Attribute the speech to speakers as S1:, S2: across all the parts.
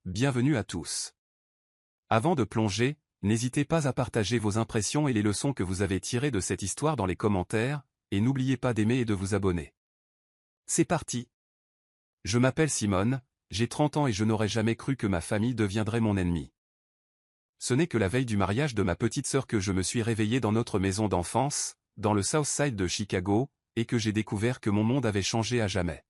S1: bienvenue à tous. Avant de plonger, n'hésitez pas à partager vos impressions et les leçons que vous avez tirées de cette histoire dans les commentaires, et n'oubliez pas d'aimer et de vous abonner. C'est parti. Je m'appelle Simone, j'ai 30 ans et je n'aurais jamais cru que ma famille deviendrait mon ennemi. Ce n'est que la veille du mariage de ma petite sœur que je me suis réveillé dans notre maison d'enfance, dans le South Side de Chicago, et que j'ai découvert que mon monde avait changé à jamais.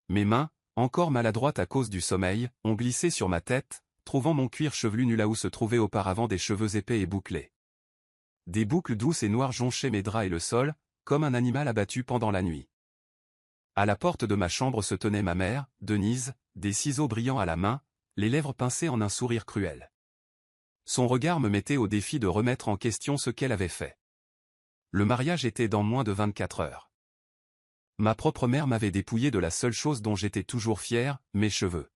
S1: Mes mains, encore maladroites à cause du sommeil, ont glissé sur ma tête, trouvant mon cuir chevelu nu là où se trouvaient auparavant des cheveux épais et bouclés. Des boucles douces et noires jonchaient mes draps et le sol, comme un animal abattu pendant la nuit. À la porte de ma chambre se tenait ma mère, Denise, des ciseaux brillants à la main, les lèvres pincées en un sourire cruel. Son regard me mettait au défi de remettre en question ce qu'elle avait fait. Le mariage était dans moins de 24 heures. Ma propre mère m'avait dépouillé de la seule chose dont j'étais toujours fier, mes cheveux.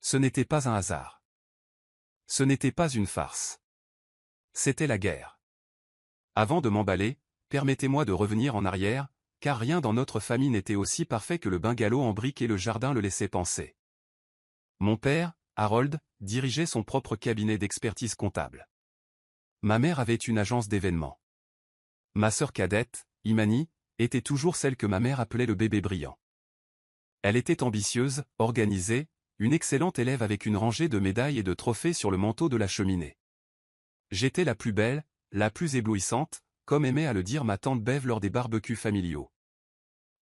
S1: Ce n'était pas un hasard. Ce n'était pas une farce. C'était la guerre. Avant de m'emballer, permettez-moi de revenir en arrière, car rien dans notre famille n'était aussi parfait que le bungalow en briques et le jardin le laissait penser. Mon père, Harold, dirigeait son propre cabinet d'expertise comptable. Ma mère avait une agence d'événements. Ma sœur cadette, Imani, était toujours celle que ma mère appelait le bébé brillant. Elle était ambitieuse, organisée, une excellente élève avec une rangée de médailles et de trophées sur le manteau de la cheminée. J'étais la plus belle, la plus éblouissante, comme aimait à le dire ma tante Bev lors des barbecues familiaux.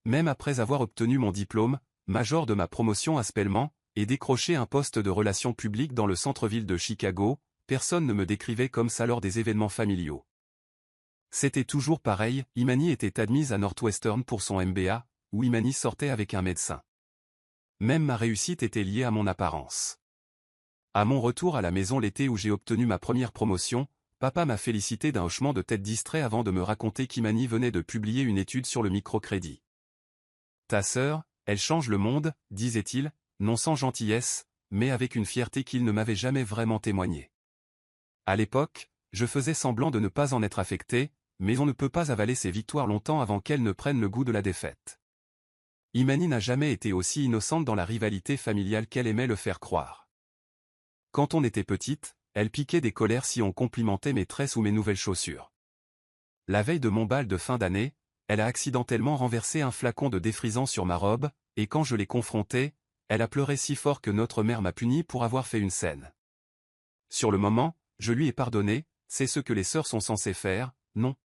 S1: Même après avoir obtenu mon diplôme, major de ma promotion à Spelman, et décroché un poste de relations publiques dans le centre-ville de Chicago, personne ne me décrivait comme ça lors des événements familiaux. C'était toujours pareil, Imani était admise à Northwestern pour son MBA, où Imani sortait avec un médecin. Même ma réussite était liée à mon apparence. À mon retour à la maison l'été où j'ai obtenu ma première promotion, papa m'a félicité d'un hochement de tête distrait avant de me raconter qu'Imani venait de publier une étude sur le microcrédit. Ta sœur, elle change le monde, disait-il, non sans gentillesse, mais avec une fierté qu'il ne m'avait jamais vraiment témoignée. À l'époque, je faisais semblant de ne pas en être affecté, mais on ne peut pas avaler ses victoires longtemps avant qu'elles ne prennent le goût de la défaite. Imani n'a jamais été aussi innocente dans la rivalité familiale qu'elle aimait le faire croire. Quand on était petite, elle piquait des colères si on complimentait mes tresses ou mes nouvelles chaussures. La veille de mon bal de fin d'année, elle a accidentellement renversé un flacon de défrisant sur ma robe, et quand je l'ai confrontée, elle a pleuré si fort que notre mère m'a puni pour avoir fait une scène. Sur le moment, je lui ai pardonné, c'est ce que les sœurs sont censées faire, non?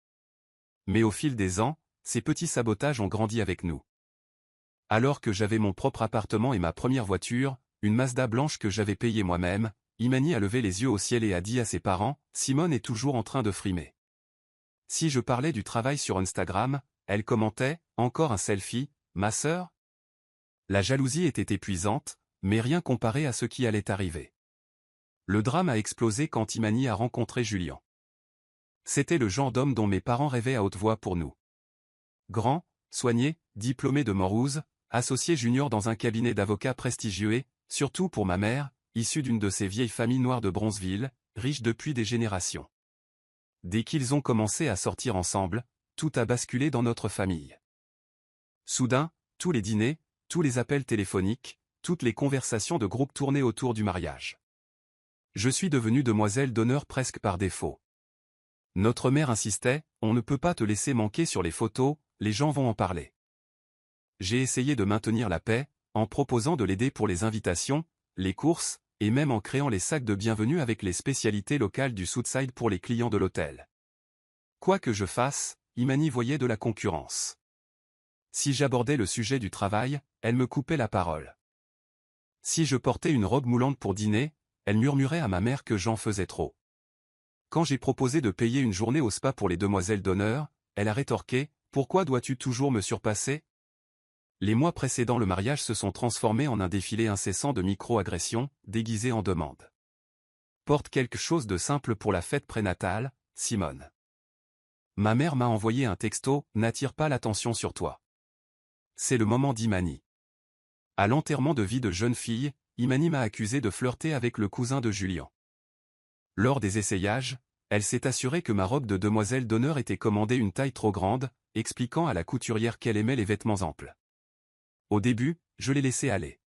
S1: Mais au fil des ans, ces petits sabotages ont grandi avec nous. Alors que j'avais mon propre appartement et ma première voiture, une Mazda blanche que j'avais payée moi-même, Imani a levé les yeux au ciel et a dit à ses parents, « Simone est toujours en train de frimer. » Si je parlais du travail sur Instagram, elle commentait, « Encore un selfie, ma sœur ?» La jalousie était épuisante, mais rien comparé à ce qui allait arriver. Le drame a explosé quand Imani a rencontré Julien. C'était le genre d'homme dont mes parents rêvaient à haute voix pour nous. Grand, soigné, diplômé de Montrouge, associé junior dans un cabinet d'avocats prestigieux et, surtout pour ma mère, issue d'une de ces vieilles familles noires de Bronzeville, riches depuis des générations. Dès qu'ils ont commencé à sortir ensemble, tout a basculé dans notre famille. Soudain, tous les dîners, tous les appels téléphoniques, toutes les conversations de groupe tournaient autour du mariage. Je suis devenue demoiselle d'honneur presque par défaut. Notre mère insistait, « On ne peut pas te laisser manquer sur les photos, les gens vont en parler. » J'ai essayé de maintenir la paix, en proposant de l'aider pour les invitations, les courses, et même en créant les sacs de bienvenue avec les spécialités locales du Southside pour les clients de l'hôtel. Quoi que je fasse, Imani voyait de la concurrence. Si j'abordais le sujet du travail, elle me coupait la parole. Si je portais une robe moulante pour dîner, elle murmurait à ma mère que j'en faisais trop. Quand j'ai proposé de payer une journée au spa pour les demoiselles d'honneur, elle a rétorqué, « Pourquoi dois-tu toujours me surpasser ?» Les mois précédant le mariage se sont transformés en un défilé incessant de micro-agressions, déguisées en demandes. Porte quelque chose de simple pour la fête prénatale, Simone. Ma mère m'a envoyé un texto, « N'attire pas l'attention sur toi. » C'est le moment d'Imani. À l'enterrement de vie de jeune fille, Imani m'a accusé de flirter avec le cousin de Julien. Lors des essayages, elle s'est assurée que ma robe de demoiselle d'honneur était commandée une taille trop grande, expliquant à la couturière qu'elle aimait les vêtements amples. Au début, je l'ai laissé aller.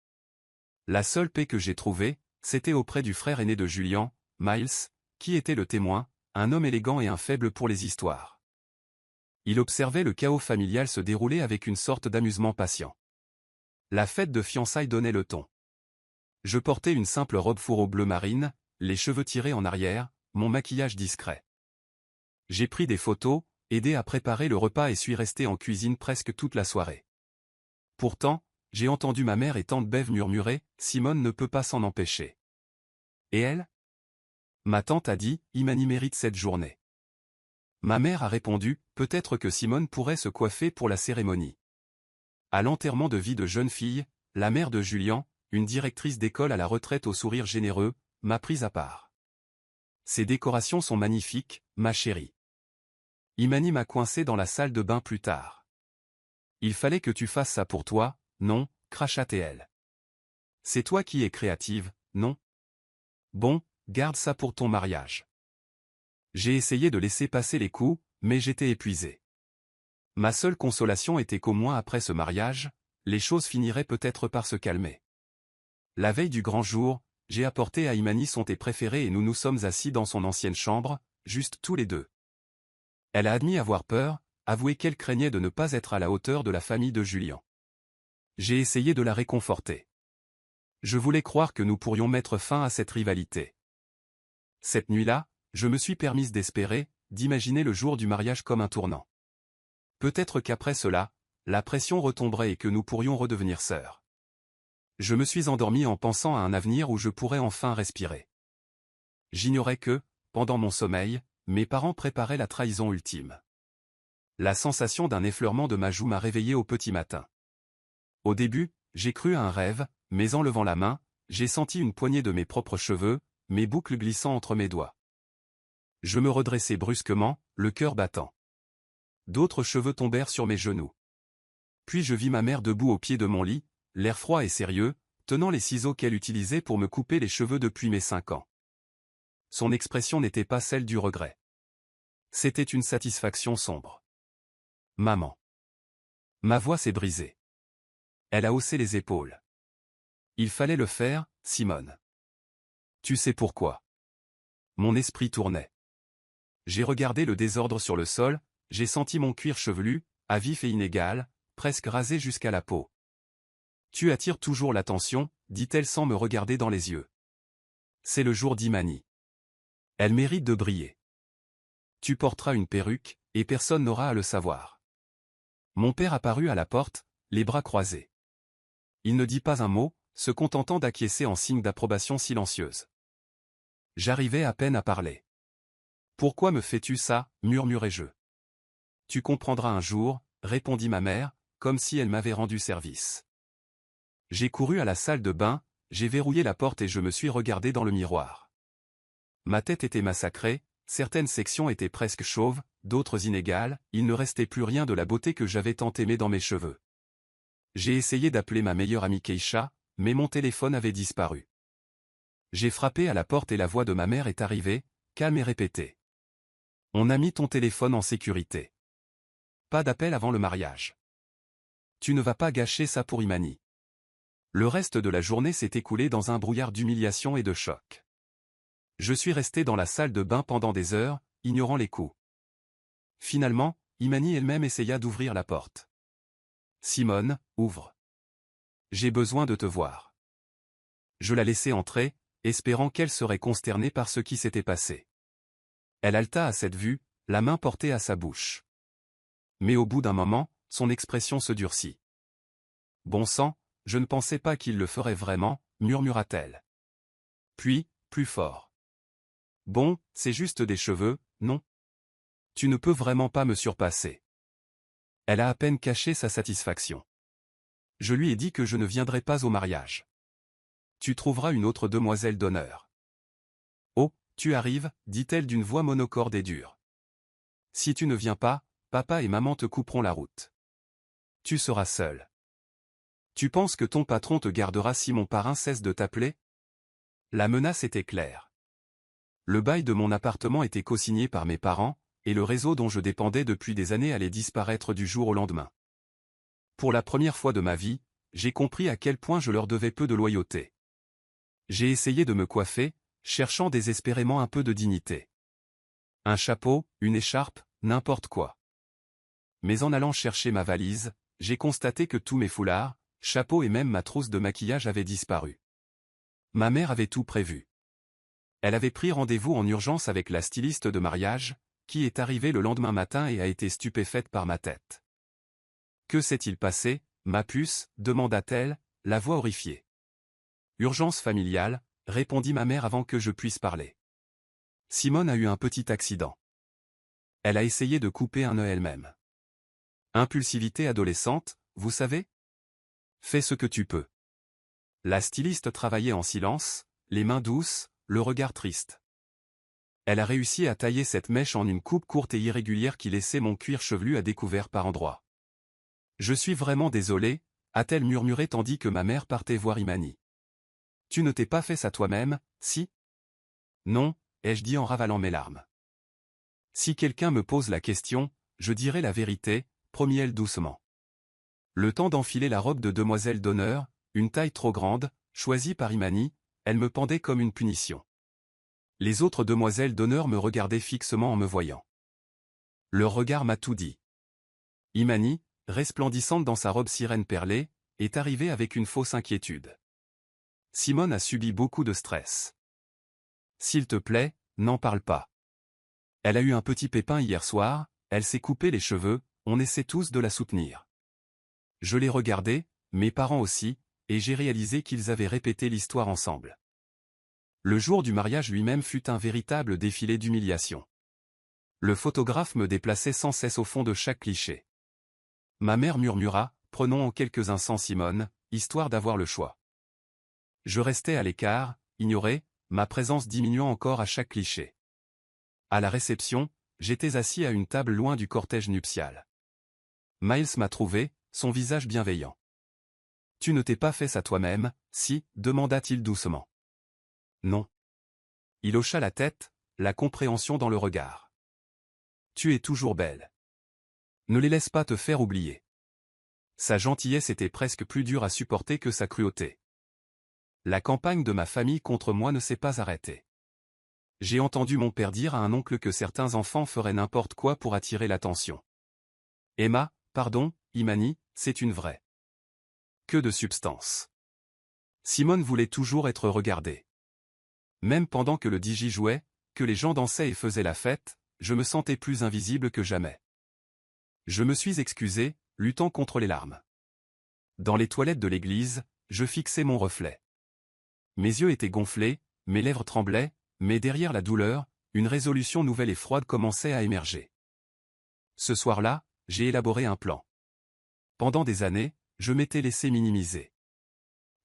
S1: La seule paix que j'ai trouvée, c'était auprès du frère aîné de Julian, Miles, qui était le témoin, un homme élégant et un faible pour les histoires. Il observait le chaos familial se dérouler avec une sorte d'amusement patient. La fête de fiançailles donnait le ton. Je portais une simple robe fourreau bleu marine, les cheveux tirés en arrière, mon maquillage discret. J'ai pris des photos, aidé à préparer le repas et suis resté en cuisine presque toute la soirée. Pourtant, j'ai entendu ma mère et tante Bev murmurer, Simone ne peut pas s'en empêcher. Et elle? Ma tante a dit, Imani mérite cette journée. Ma mère a répondu, peut-être que Simone pourrait se coiffer pour la cérémonie. À l'enterrement de vie de jeune fille, la mère de Julian, une directrice d'école à la retraite au sourire généreux, m'a prise à part. Ces décorations sont magnifiques, ma chérie. Imani m'a coincé dans la salle de bain plus tard. Il fallait que tu fasses ça pour toi, non, cracha-t-elle. C'est toi qui es créative, non? Bon, garde ça pour ton mariage. J'ai essayé de laisser passer les coups, mais j'étais épuisé. Ma seule consolation était qu'au moins après ce mariage, les choses finiraient peut-être par se calmer. La veille du grand jour, j'ai apporté à Imani son thé préféré et nous nous sommes assis dans son ancienne chambre, juste tous les deux. Elle a admis avoir peur, avoué qu'elle craignait de ne pas être à la hauteur de la famille de Julian. J'ai essayé de la réconforter. Je voulais croire que nous pourrions mettre fin à cette rivalité. Cette nuit-là, je me suis permise d'espérer, d'imaginer le jour du mariage comme un tournant. Peut-être qu'après cela, la pression retomberait et que nous pourrions redevenir sœurs. Je me suis endormi en pensant à un avenir où je pourrais enfin respirer. J'ignorais que, pendant mon sommeil, mes parents préparaient la trahison ultime. La sensation d'un effleurement de ma joue m'a réveillé au petit matin. Au début, j'ai cru à un rêve, mais en levant la main, j'ai senti une poignée de mes propres cheveux, mes boucles glissant entre mes doigts. Je me redressai brusquement, le cœur battant. D'autres cheveux tombèrent sur mes genoux. Puis je vis ma mère debout au pied de mon lit, l'air froid et sérieux, tenant les ciseaux qu'elle utilisait pour me couper les cheveux depuis mes 5 ans. Son expression n'était pas celle du regret. C'était une satisfaction sombre. Maman. Ma voix s'est brisée. Elle a haussé les épaules. Il fallait le faire, Simone. Tu sais pourquoi. Mon esprit tournait. J'ai regardé le désordre sur le sol, j'ai senti mon cuir chevelu, à vif et inégal, presque rasé jusqu'à la peau. Tu attires toujours l'attention, dit-elle sans me regarder dans les yeux. C'est le jour d'Imani. Elle mérite de briller. Tu porteras une perruque, et personne n'aura à le savoir. Mon père apparut à la porte, les bras croisés. Il ne dit pas un mot, se contentant d'acquiescer en signe d'approbation silencieuse. J'arrivais à peine à parler. Pourquoi me fais-tu ça, murmurai-je. Tu comprendras un jour, répondit ma mère, comme si elle m'avait rendu service. J'ai couru à la salle de bain, j'ai verrouillé la porte et je me suis regardé dans le miroir. Ma tête était massacrée, certaines sections étaient presque chauves, d'autres inégales, il ne restait plus rien de la beauté que j'avais tant aimée dans mes cheveux. J'ai essayé d'appeler ma meilleure amie Keisha, mais mon téléphone avait disparu. J'ai frappé à la porte et la voix de ma mère est arrivée, calme et répétée. On a mis ton téléphone en sécurité. Pas d'appel avant le mariage. Tu ne vas pas gâcher ça pour Imani. Le reste de la journée s'est écoulé dans un brouillard d'humiliation et de choc. Je suis resté dans la salle de bain pendant des heures, ignorant les coups. Finalement, Imani elle-même essaya d'ouvrir la porte. Simone, ouvre. J'ai besoin de te voir. Je la laissai entrer, espérant qu'elle serait consternée par ce qui s'était passé. Elle haleta à cette vue, la main portée à sa bouche. Mais au bout d'un moment, son expression se durcit. Bon sang, je ne pensais pas qu'il le ferait vraiment, murmura-t-elle. Puis, plus fort. Bon, c'est juste des cheveux, non? Tu ne peux vraiment pas me surpasser. Elle a à peine caché sa satisfaction. Je lui ai dit que je ne viendrai pas au mariage. Tu trouveras une autre demoiselle d'honneur. Oh, tu arrives, dit-elle d'une voix monocorde et dure. Si tu ne viens pas, papa et maman te couperont la route. Tu seras seul. Tu penses que ton patron te gardera si mon parrain cesse de t'appeler? La menace était claire. Le bail de mon appartement était cosigné par mes parents, et le réseau dont je dépendais depuis des années allait disparaître du jour au lendemain. Pour la première fois de ma vie, j'ai compris à quel point je leur devais peu de loyauté. J'ai essayé de me coiffer, cherchant désespérément un peu de dignité. Un chapeau, une écharpe, n'importe quoi. Mais en allant chercher ma valise, j'ai constaté que tous mes foulards, chapeaux et même ma trousse de maquillage avaient disparu. Ma mère avait tout prévu. Elle avait pris rendez-vous en urgence avec la styliste de mariage, qui est arrivée le lendemain matin et a été stupéfaite par ma tête. « Que s'est-il passé, ma puce ?» demanda-t-elle, la voix horrifiée. « Urgence familiale », répondit ma mère avant que je puisse parler. Simone a eu un petit accident. Elle a essayé de couper un œil elle-même. Impulsivité adolescente, vous savez? Fais ce que tu peux. La styliste travaillait en silence, les mains douces, le regard triste. Elle a réussi à tailler cette mèche en une coupe courte et irrégulière qui laissait mon cuir chevelu à découvert par endroits. « Je suis vraiment désolée », a-t-elle murmuré tandis que ma mère partait voir Imani. « Tu ne t'es pas fait ça toi-même, si ? » « Non », ai-je dit en ravalant mes larmes. « Si quelqu'un me pose la question, je dirai la vérité », promit-elle doucement. Le temps d'enfiler la robe de demoiselle d'honneur, une taille trop grande, choisie par Imani, elle me pendait comme une punition. Les autres demoiselles d'honneur me regardaient fixement en me voyant. Leur regard m'a tout dit. Imani, resplendissante dans sa robe sirène perlée, est arrivée avec une fausse inquiétude. Simone a subi beaucoup de stress. S'il te plaît, n'en parle pas. Elle a eu un petit pépin hier soir, elle s'est coupé les cheveux, on essaie tous de la soutenir. Je l'ai regardée, mes parents aussi, et j'ai réalisé qu'ils avaient répété l'histoire ensemble. Le jour du mariage lui-même fut un véritable défilé d'humiliation. Le photographe me déplaçait sans cesse au fond de chaque cliché. Ma mère murmura, prenons en quelques instants Simone, histoire d'avoir le choix. Je restais à l'écart, ignoré, ma présence diminuant encore à chaque cliché. À la réception, j'étais assis à une table loin du cortège nuptial. Miles m'a trouvé, son visage bienveillant. « Tu ne t'es pas fait ça toi-même, si ?» demanda-t-il doucement. « Non. » Il hocha la tête, la compréhension dans le regard. « Tu es toujours belle. Ne les laisse pas te faire oublier. » Sa gentillesse était presque plus dure à supporter que sa cruauté. La campagne de ma famille contre moi ne s'est pas arrêtée. J'ai entendu mon père dire à un oncle que certains enfants feraient n'importe quoi pour attirer l'attention. Emma, pardon, Imani, c'est une vraie. Que de substance. Simone voulait toujours être regardée. Même pendant que le DJ jouait, que les gens dansaient et faisaient la fête, je me sentais plus invisible que jamais. Je me suis excusé, luttant contre les larmes. Dans les toilettes de l'église, je fixais mon reflet. Mes yeux étaient gonflés, mes lèvres tremblaient, mais derrière la douleur, une résolution nouvelle et froide commençait à émerger. Ce soir-là, j'ai élaboré un plan. Pendant des années, je m'étais laissé minimiser.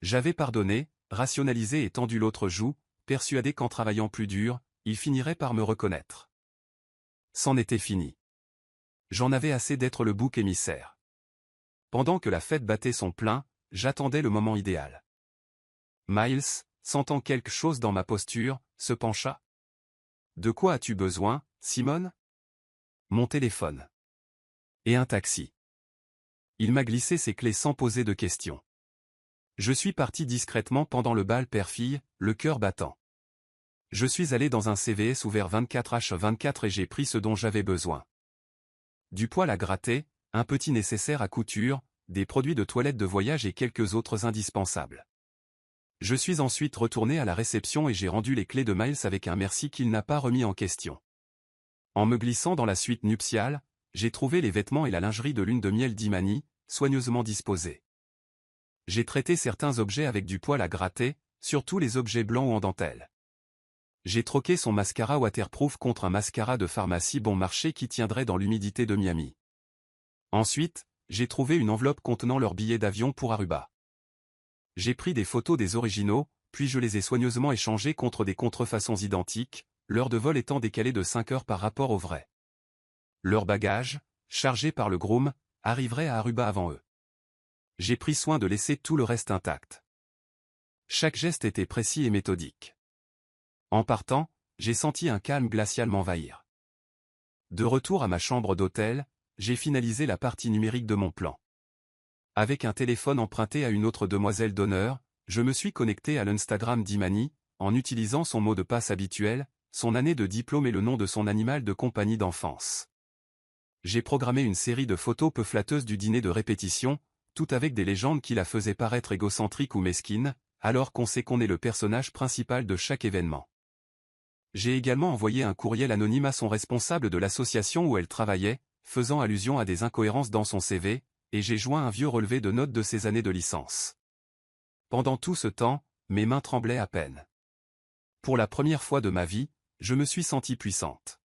S1: J'avais pardonné, rationalisé et tendu l'autre joue, persuadé qu'en travaillant plus dur, il finirait par me reconnaître. C'en était fini. J'en avais assez d'être le bouc émissaire. Pendant que la fête battait son plein, j'attendais le moment idéal. Miles, sentant quelque chose dans ma posture, se pencha. « De quoi as-tu besoin, Simone ? » ?»« Mon téléphone. »« Et un taxi. » Il m'a glissé ses clés sans poser de questions. Je suis parti discrètement pendant le bal père-fille, le cœur battant. Je suis allé dans un CVS ouvert 24h24 et j'ai pris ce dont j'avais besoin. Du poil à gratter, un petit nécessaire à couture, des produits de toilette de voyage et quelques autres indispensables. Je suis ensuite retourné à la réception et j'ai rendu les clés de Miles avec un merci qu'il n'a pas remis en question. En me glissant dans la suite nuptiale, j'ai trouvé les vêtements et la lingerie de lune de miel d'Imani, soigneusement disposés. J'ai traité certains objets avec du poil à gratter, surtout les objets blancs ou en dentelle. J'ai troqué son mascara waterproof contre un mascara de pharmacie bon marché qui tiendrait dans l'humidité de Miami. Ensuite, j'ai trouvé une enveloppe contenant leurs billets d'avion pour Aruba. J'ai pris des photos des originaux, puis je les ai soigneusement échangés contre des contrefaçons identiques, l'heure de vol étant décalée de 5 heures par rapport au vrai. Leurs bagages, chargés par le groom, arriveraient à Aruba avant eux. J'ai pris soin de laisser tout le reste intact. Chaque geste était précis et méthodique. En partant, j'ai senti un calme glacial m'envahir. De retour à ma chambre d'hôtel, j'ai finalisé la partie numérique de mon plan. Avec un téléphone emprunté à une autre demoiselle d'honneur, je me suis connecté à l'Instagram d'Imani, en utilisant son mot de passe habituel, son année de diplôme et le nom de son animal de compagnie d'enfance. J'ai programmé une série de photos peu flatteuses du dîner de répétition, tout avec des légendes qui la faisaient paraître égocentrique ou mesquine, alors qu'on sait qu'on est le personnage principal de chaque événement. J'ai également envoyé un courriel anonyme à son responsable de l'association où elle travaillait, faisant allusion à des incohérences dans son CV, et j'ai joint un vieux relevé de notes de ses années de licence. Pendant tout ce temps, mes mains tremblaient à peine. Pour la première fois de ma vie, je me suis sentie puissante.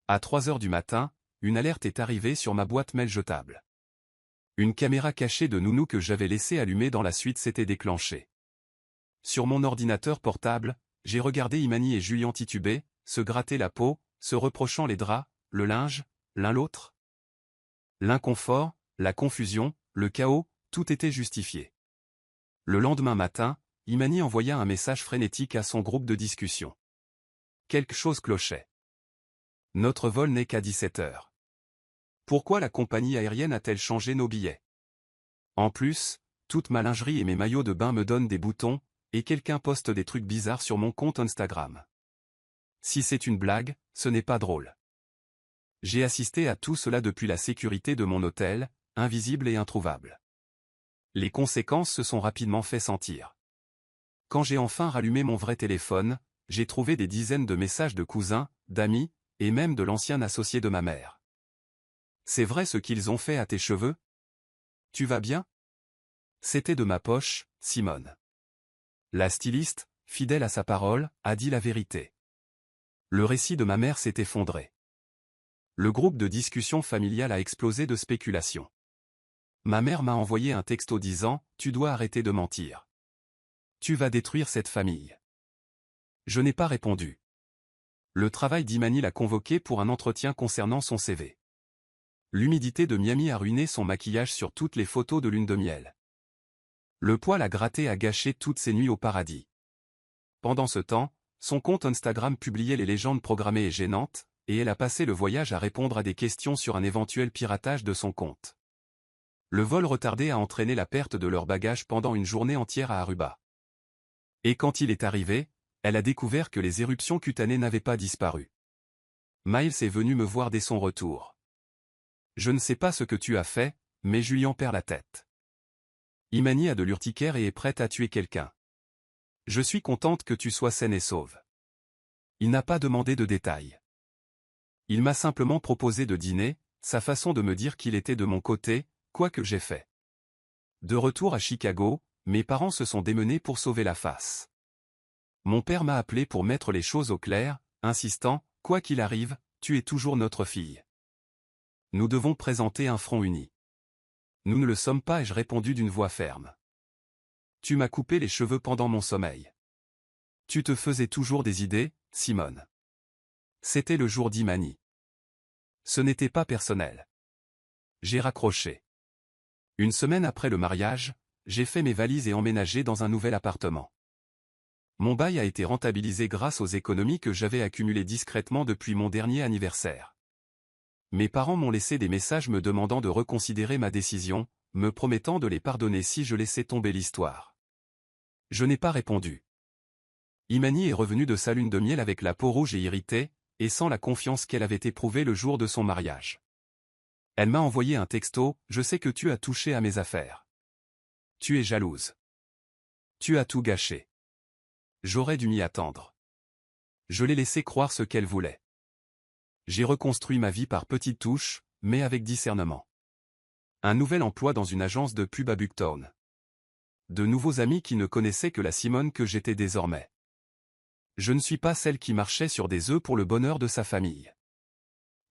S1: À 3 heures du matin, une alerte est arrivée sur ma boîte mail jetable. Une caméra cachée de nounou que j'avais laissée allumée dans la suite s'était déclenchée. Sur mon ordinateur portable, j'ai regardé Imani et Julien tituber, se gratter la peau, se reprochant les draps, le linge, l'un l'autre. L'inconfort, la confusion, le chaos, tout était justifié. Le lendemain matin, Imani envoya un message frénétique à son groupe de discussion. Quelque chose clochait. Notre vol n'est qu'à 17 heures. Pourquoi la compagnie aérienne a-t-elle changé nos billets? En plus, toute ma lingerie et mes maillots de bain me donnent des boutons, et quelqu'un poste des trucs bizarres sur mon compte Instagram. Si c'est une blague, ce n'est pas drôle. J'ai assisté à tout cela depuis la sécurité de mon hôtel, invisible et introuvable. Les conséquences se sont rapidement fait sentir. Quand j'ai enfin rallumé mon vrai téléphone, j'ai trouvé des dizaines de messages de cousins, d'amis, et même de l'ancien associé de ma mère. C'est vrai ce qu'ils ont fait à tes cheveux? Tu vas bien? C'était de ma poche, Simone. La styliste, fidèle à sa parole, a dit la vérité. Le récit de ma mère s'est effondré. Le groupe de discussion familiale a explosé de spéculations. Ma mère m'a envoyé un texto disant « Tu dois arrêter de mentir. Tu vas détruire cette famille. » Je n'ai pas répondu. Le travail d'Imani l'a convoqué pour un entretien concernant son CV. L'humidité de Miami a ruiné son maquillage sur toutes les photos de lune de miel. Le poil à gratter a gâché toutes ses nuits au paradis. Pendant ce temps, son compte Instagram publiait les légendes programmées et gênantes, et elle a passé le voyage à répondre à des questions sur un éventuel piratage de son compte. Le vol retardé a entraîné la perte de leurs bagages pendant une journée entière à Aruba. Et quand il est arrivé, elle a découvert que les éruptions cutanées n'avaient pas disparu. Miles est venu me voir dès son retour. Je ne sais pas ce que tu as fait, mais Julien perd la tête. Imani a de l'urticaire et est prête à tuer quelqu'un. Je suis contente que tu sois saine et sauve. Il n'a pas demandé de détails. Il m'a simplement proposé de dîner, sa façon de me dire qu'il était de mon côté, quoi que j'ai fait. De retour à Chicago, mes parents se sont démenés pour sauver la face. Mon père m'a appelé pour mettre les choses au clair, insistant, quoi qu'il arrive, tu es toujours notre fille. Nous devons présenter un front uni. Nous ne le sommes pas, ai-je répondu d'une voix ferme. Tu m'as coupé les cheveux pendant mon sommeil. Tu te faisais toujours des idées, Simone. C'était le jour d'Imani. Ce n'était pas personnel. J'ai raccroché. Une semaine après le mariage, j'ai fait mes valises et emménagé dans un nouvel appartement. Mon bail a été rentabilisé grâce aux économies que j'avais accumulées discrètement depuis mon dernier anniversaire. Mes parents m'ont laissé des messages me demandant de reconsidérer ma décision, me promettant de les pardonner si je laissais tomber l'histoire. Je n'ai pas répondu. Imani est revenue de sa lune de miel avec la peau rouge et irritée, et sans la confiance qu'elle avait éprouvée le jour de son mariage. Elle m'a envoyé un texto, je sais que tu as touché à mes affaires. Tu es jalouse. Tu as tout gâché. J'aurais dû m'y attendre. Je l'ai laissé croire ce qu'elle voulait. J'ai reconstruit ma vie par petites touches, mais avec discernement. Un nouvel emploi dans une agence de pub à Bucktown. De nouveaux amis qui ne connaissaient que la Simone que j'étais désormais. Je ne suis pas celle qui marchait sur des œufs pour le bonheur de sa famille.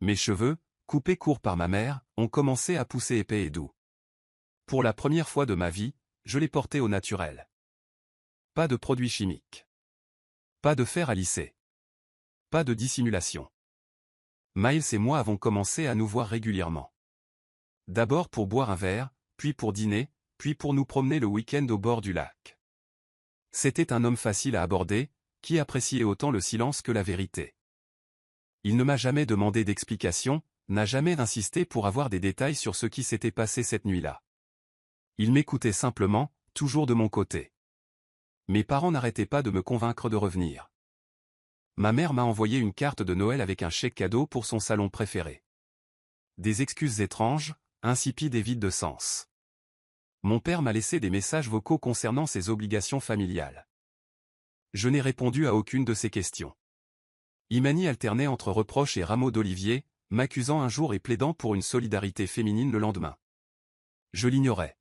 S1: Mes cheveux, coupés courts par ma mère, ont commencé à pousser épais et doux. Pour la première fois de ma vie, je les portais au naturel. Pas de produits chimiques. Pas de fer à lisser. Pas de dissimulation. Miles et moi avons commencé à nous voir régulièrement. D'abord pour boire un verre, puis pour dîner, puis pour nous promener le week-end au bord du lac. C'était un homme facile à aborder, qui appréciait autant le silence que la vérité. Il ne m'a jamais demandé d'explication, n'a jamais insisté pour avoir des détails sur ce qui s'était passé cette nuit-là. Il m'écoutait simplement, toujours de mon côté. Mes parents n'arrêtaient pas de me convaincre de revenir. Ma mère m'a envoyé une carte de Noël avec un chèque cadeau pour son salon préféré. Des excuses étranges, insipides et vides de sens. Mon père m'a laissé des messages vocaux concernant ses obligations familiales. Je n'ai répondu à aucune de ces questions. Imani alternait entre reproches et rameaux d'olivier, m'accusant un jour et plaidant pour une solidarité féminine le lendemain. Je l'ignorais.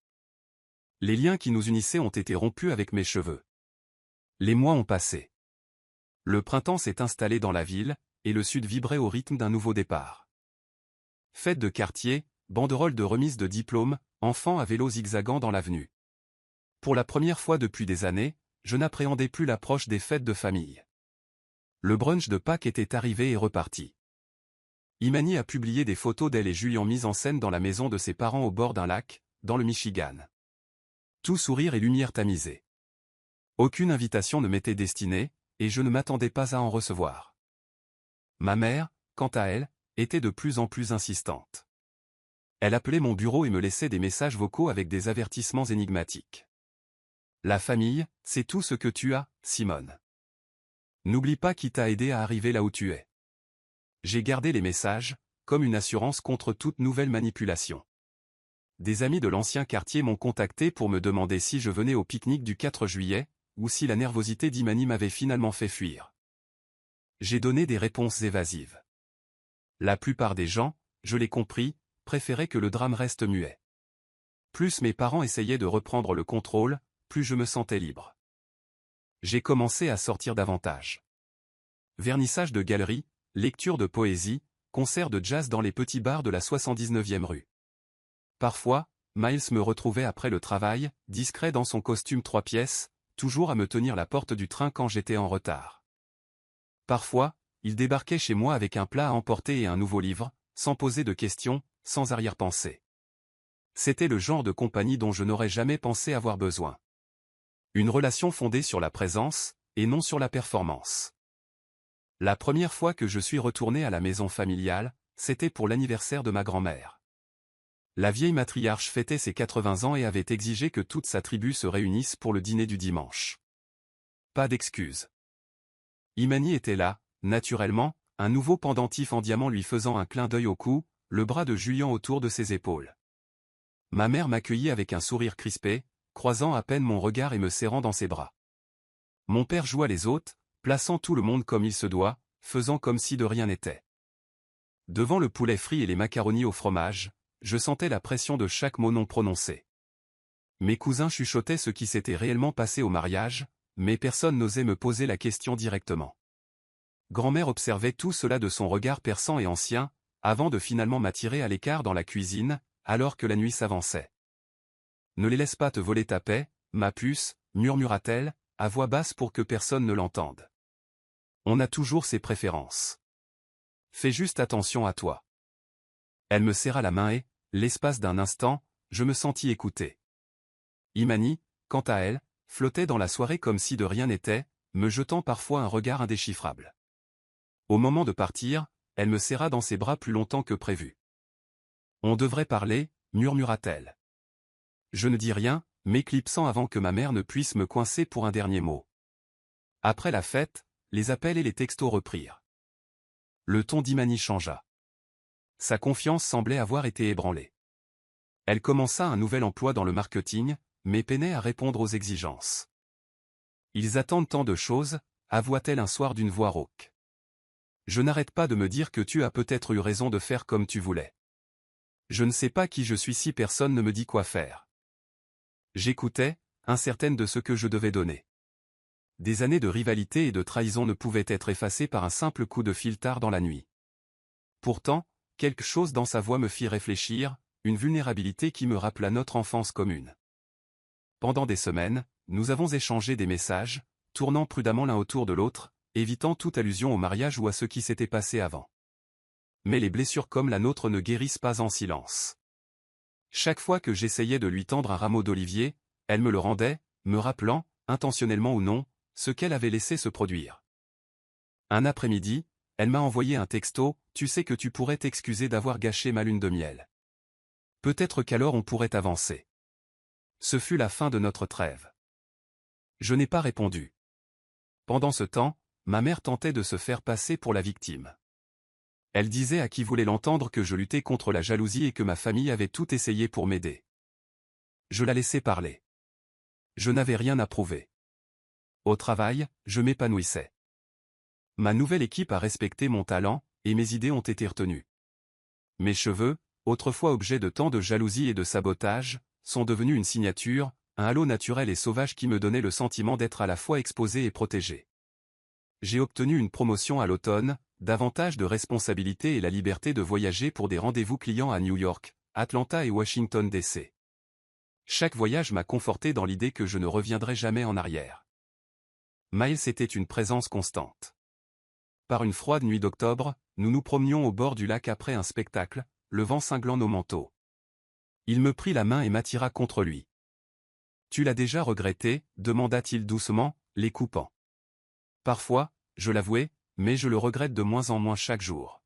S1: Les liens qui nous unissaient ont été rompus avec mes cheveux. Les mois ont passé. Le printemps s'est installé dans la ville, et le sud vibrait au rythme d'un nouveau départ. Fête de quartier, banderoles de remise de diplômes, enfants à vélo zigzagant dans l'avenue. Pour la première fois depuis des années, je n'appréhendais plus l'approche des fêtes de famille. Le brunch de Pâques était arrivé et reparti. Imani a publié des photos d'elle et Julien mises en scène dans la maison de ses parents au bord d'un lac, dans le Michigan. Tout sourire et lumière tamisée. Aucune invitation ne m'était destinée, et je ne m'attendais pas à en recevoir. Ma mère, quant à elle, était de plus en plus insistante. Elle appelait mon bureau et me laissait des messages vocaux avec des avertissements énigmatiques. La famille, c'est tout ce que tu as, Simone. N'oublie pas qui t'a aidé à arriver là où tu es. J'ai gardé les messages, comme une assurance contre toute nouvelle manipulation. Des amis de l'ancien quartier m'ont contacté pour me demander si je venais au pique-nique du 4 juillet, ou si la nervosité d'Imani m'avait finalement fait fuir. J'ai donné des réponses évasives. La plupart des gens, je l'ai compris, préféraient que le drame reste muet. Plus mes parents essayaient de reprendre le contrôle, plus je me sentais libre. J'ai commencé à sortir davantage. Vernissage de galeries, lecture de poésie, concerts de jazz dans les petits bars de la 79e rue. Parfois, Miles me retrouvait après le travail, discret dans son costume 3 pièces, toujours à me tenir la porte du train quand j'étais en retard. Parfois, il débarquait chez moi avec un plat à emporter et un nouveau livre, sans poser de questions, sans arrière-pensée. C'était le genre de compagnie dont je n'aurais jamais pensé avoir besoin. Une relation fondée sur la présence, et non sur la performance. La première fois que je suis retourné à la maison familiale, c'était pour l'anniversaire de ma grand-mère. La vieille matriarche fêtait ses 80 ans et avait exigé que toute sa tribu se réunisse pour le dîner du dimanche. Pas d'excuses. Imani était là, naturellement, un nouveau pendentif en diamant lui faisant un clin d'œil au cou, le bras de Julien autour de ses épaules. Ma mère m'accueillit avec un sourire crispé, croisant à peine mon regard et me serrant dans ses bras. Mon père joua les hôtes, plaçant tout le monde comme il se doit, faisant comme si de rien n'était. Devant le poulet frit et les macaronis au fromage, je sentais la pression de chaque mot non prononcé. Mes cousins chuchotaient ce qui s'était réellement passé au mariage, mais personne n'osait me poser la question directement. Grand-mère observait tout cela de son regard perçant et ancien, avant de finalement m'attirer à l'écart dans la cuisine, alors que la nuit s'avançait. « Ne les laisse pas te voler ta paix, ma puce », murmura-t-elle, à voix basse pour que personne ne l'entende. On a toujours ses préférences. Fais juste attention à toi. Elle me serra la main et, l'espace d'un instant, je me sentis écouté. Imani, quant à elle, flottait dans la soirée comme si de rien n'était, me jetant parfois un regard indéchiffrable. Au moment de partir, elle me serra dans ses bras plus longtemps que prévu. On devrait parler, murmura-t-elle. Je ne dis rien, m'éclipsant avant que ma mère ne puisse me coincer pour un dernier mot. Après la fête, les appels et les textos reprirent. Le ton d'Imani changea. Sa confiance semblait avoir été ébranlée. Elle commença un nouvel emploi dans le marketing, mais peinait à répondre aux exigences. Ils attendent tant de choses, avoua-t-elle un soir d'une voix rauque. Je n'arrête pas de me dire que tu as peut-être eu raison de faire comme tu voulais. Je ne sais pas qui je suis si personne ne me dit quoi faire. J'écoutais, incertaine de ce que je devais donner. Des années de rivalité et de trahison ne pouvaient être effacées par un simple coup de fil tard dans la nuit. Pourtant, quelque chose dans sa voix me fit réfléchir, une vulnérabilité qui me rappela notre enfance commune. Pendant des semaines, nous avons échangé des messages, tournant prudemment l'un autour de l'autre, évitant toute allusion au mariage ou à ce qui s'était passé avant. Mais les blessures comme la nôtre ne guérissent pas en silence. Chaque fois que j'essayais de lui tendre un rameau d'olivier, elle me le rendait, me rappelant, intentionnellement ou non, ce qu'elle avait laissé se produire. Un après-midi, elle m'a envoyé un texto, « Tu sais que tu pourrais t'excuser d'avoir gâché ma lune de miel. Peut-être qu'alors on pourrait avancer. » Ce fut la fin de notre trêve. Je n'ai pas répondu. Pendant ce temps, ma mère tentait de se faire passer pour la victime. Elle disait à qui voulait l'entendre que je luttais contre la jalousie et que ma famille avait tout essayé pour m'aider. Je la laissais parler. Je n'avais rien à prouver. Au travail, je m'épanouissais. Ma nouvelle équipe a respecté mon talent, et mes idées ont été retenues. Mes cheveux, autrefois objet de tant de jalousie et de sabotage, sont devenus une signature, un halo naturel et sauvage qui me donnait le sentiment d'être à la fois exposé et protégé. J'ai obtenu une promotion à l'automne, davantage de responsabilités et la liberté de voyager pour des rendez-vous clients à New York, Atlanta et Washington DC. Chaque voyage m'a conforté dans l'idée que je ne reviendrai jamais en arrière. Miles était une présence constante. Par une froide nuit d'octobre, nous nous promenions au bord du lac après un spectacle, le vent cinglant nos manteaux. Il me prit la main et m'attira contre lui. « Tu l'as déjà regretté ?» demanda-t-il doucement, les coupant. « Parfois, je l'avouais, mais je le regrette de moins en moins chaque jour. »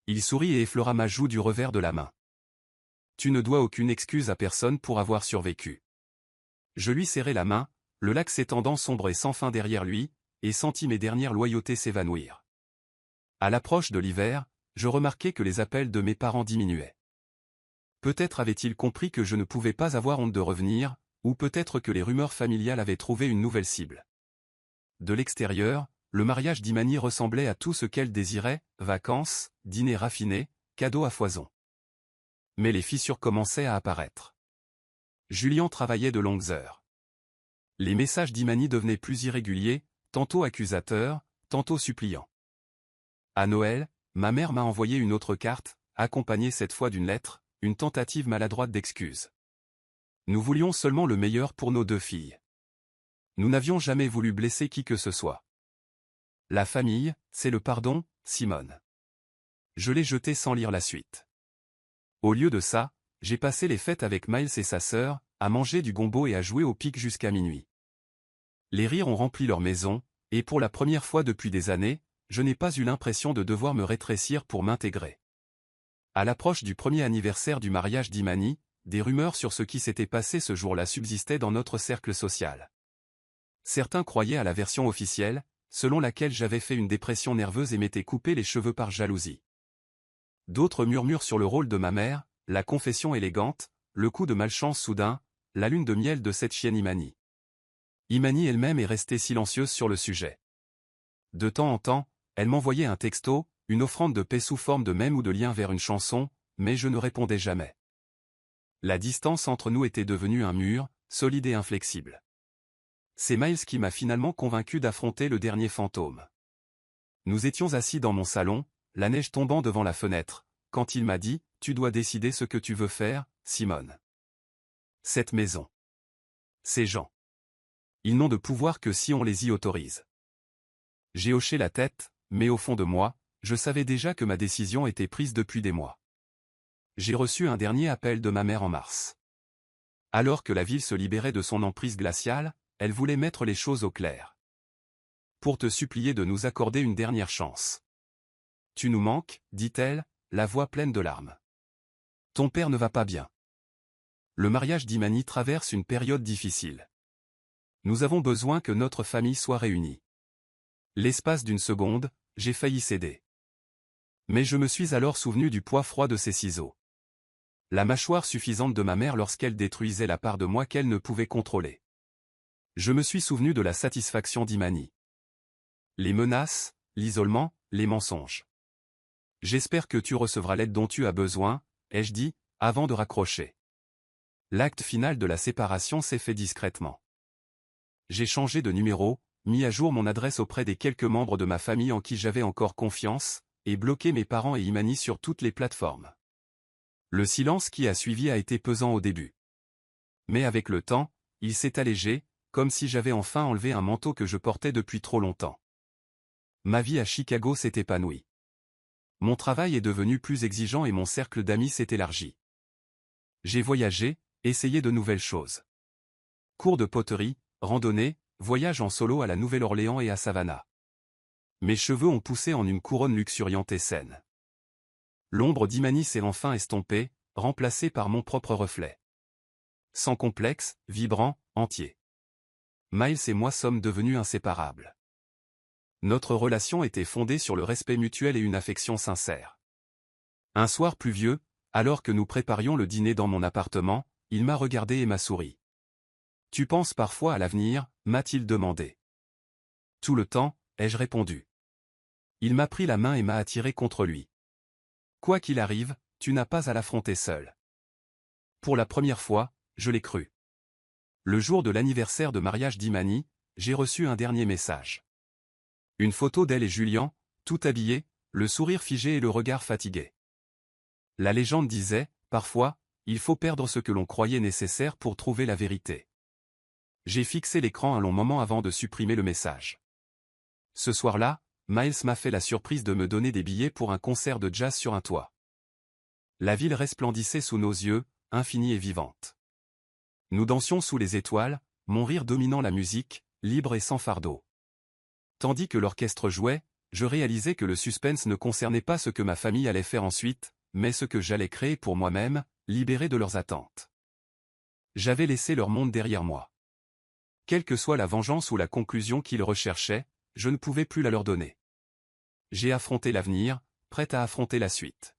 S1: Il sourit et effleura ma joue du revers de la main. « Tu ne dois aucune excuse à personne pour avoir survécu. » Je lui serrai la main, le lac s'étendant sombre et sans fin derrière lui, et sentis mes dernières loyautés s'évanouir. À l'approche de l'hiver, je remarquai que les appels de mes parents diminuaient. Peut-être avaient-ils compris que je ne pouvais pas avoir honte de revenir, ou peut-être que les rumeurs familiales avaient trouvé une nouvelle cible. De l'extérieur, le mariage d'Imani ressemblait à tout ce qu'elle désirait, vacances, dîners raffinés, cadeaux à foison. Mais les fissures commençaient à apparaître. Julien travaillait de longues heures. Les messages d'Imani devenaient plus irréguliers, tantôt accusateurs, tantôt suppliants. À Noël, ma mère m'a envoyé une autre carte, accompagnée cette fois d'une lettre, une tentative maladroite d'excuse. Nous voulions seulement le meilleur pour nos deux filles. Nous n'avions jamais voulu blesser qui que ce soit. La famille, c'est le pardon, Simone. Je l'ai jeté sans lire la suite. Au lieu de ça, j'ai passé les fêtes avec Miles et sa sœur, à manger du gombo et à jouer au pic jusqu'à minuit. Les rires ont rempli leur maison, et pour la première fois depuis des années, je n'ai pas eu l'impression de devoir me rétrécir pour m'intégrer. À l'approche du premier anniversaire du mariage d'Imani, des rumeurs sur ce qui s'était passé ce jour-là subsistaient dans notre cercle social. Certains croyaient à la version officielle, selon laquelle j'avais fait une dépression nerveuse et m'étais coupé les cheveux par jalousie. D'autres murmurent sur le rôle de ma mère, la confession élégante, le coup de malchance soudain, la lune de miel de cette chienne Imani. Imani elle-même est restée silencieuse sur le sujet. De temps en temps, elle m'envoyait un texto, une offrande de paix sous forme de mème ou de lien vers une chanson, mais je ne répondais jamais. La distance entre nous était devenue un mur, solide et inflexible. C'est Miles qui m'a finalement convaincu d'affronter le dernier fantôme. Nous étions assis dans mon salon, la neige tombant devant la fenêtre, quand il m'a dit « Tu dois décider ce que tu veux faire, Simone. Cette maison. Ces gens. Ils n'ont de pouvoir que si on les y autorise. » J'ai hoché la tête, mais au fond de moi, je savais déjà que ma décision était prise depuis des mois. J'ai reçu un dernier appel de ma mère en mars. Alors que la ville se libérait de son emprise glaciale, elle voulait mettre les choses au clair. Pour te supplier de nous accorder une dernière chance. Tu nous manques, dit-elle, la voix pleine de larmes. Ton père ne va pas bien. Le mariage d'Imani traverse une période difficile. Nous avons besoin que notre famille soit réunie. L'espace d'une seconde, j'ai failli céder. Mais je me suis alors souvenu du poids froid de ces ciseaux. La mâchoire suffisante de ma mère lorsqu'elle détruisait la part de moi qu'elle ne pouvait contrôler. Je me suis souvenu de la satisfaction d'Imani. Les menaces, l'isolement, les mensonges. J'espère que tu recevras l'aide dont tu as besoin, ai-je dit, avant de raccrocher. L'acte final de la séparation s'est fait discrètement. J'ai changé de numéro, mis à jour mon adresse auprès des quelques membres de ma famille en qui j'avais encore confiance, et bloqué mes parents et Imani sur toutes les plateformes. Le silence qui a suivi a été pesant au début. Mais avec le temps, il s'est allégé, comme si j'avais enfin enlevé un manteau que je portais depuis trop longtemps. Ma vie à Chicago s'est épanouie. Mon travail est devenu plus exigeant et mon cercle d'amis s'est élargi. J'ai voyagé, essayé de nouvelles choses. Cours de poterie, randonnée, voyage en solo à la Nouvelle-Orléans et à Savannah. Mes cheveux ont poussé en une couronne luxuriante et saine. L'ombre d'Imani s'est enfin estompée, remplacée par mon propre reflet. Sans complexe, vibrant, entier. Miles et moi sommes devenus inséparables. Notre relation était fondée sur le respect mutuel et une affection sincère. Un soir pluvieux, alors que nous préparions le dîner dans mon appartement, il m'a regardé et m'a souri. « Tu penses parfois à l'avenir ?» m'a-t-il demandé. « Tout le temps » ai-je répondu. Il m'a pris la main et m'a attiré contre lui. « Quoi qu'il arrive, tu n'as pas à l'affronter seul. » Pour la première fois, je l'ai cru. Le jour de l'anniversaire de mariage d'Imani, j'ai reçu un dernier message. Une photo d'elle et Julian, tout habillés, le sourire figé et le regard fatigué. La légende disait, parfois, il faut perdre ce que l'on croyait nécessaire pour trouver la vérité. J'ai fixé l'écran un long moment avant de supprimer le message. Ce soir-là, Miles m'a fait la surprise de me donner des billets pour un concert de jazz sur un toit. La ville resplendissait sous nos yeux, infinie et vivante. Nous dansions sous les étoiles, mon rire dominant la musique, libre et sans fardeau. Tandis que l'orchestre jouait, je réalisais que le suspense ne concernait pas ce que ma famille allait faire ensuite, mais ce que j'allais créer pour moi-même, libéré de leurs attentes. J'avais laissé leur monde derrière moi. Quelle que soit la vengeance ou la conclusion qu'ils recherchaient, je ne pouvais plus la leur donner. J'ai affronté l'avenir, prêt à affronter la suite.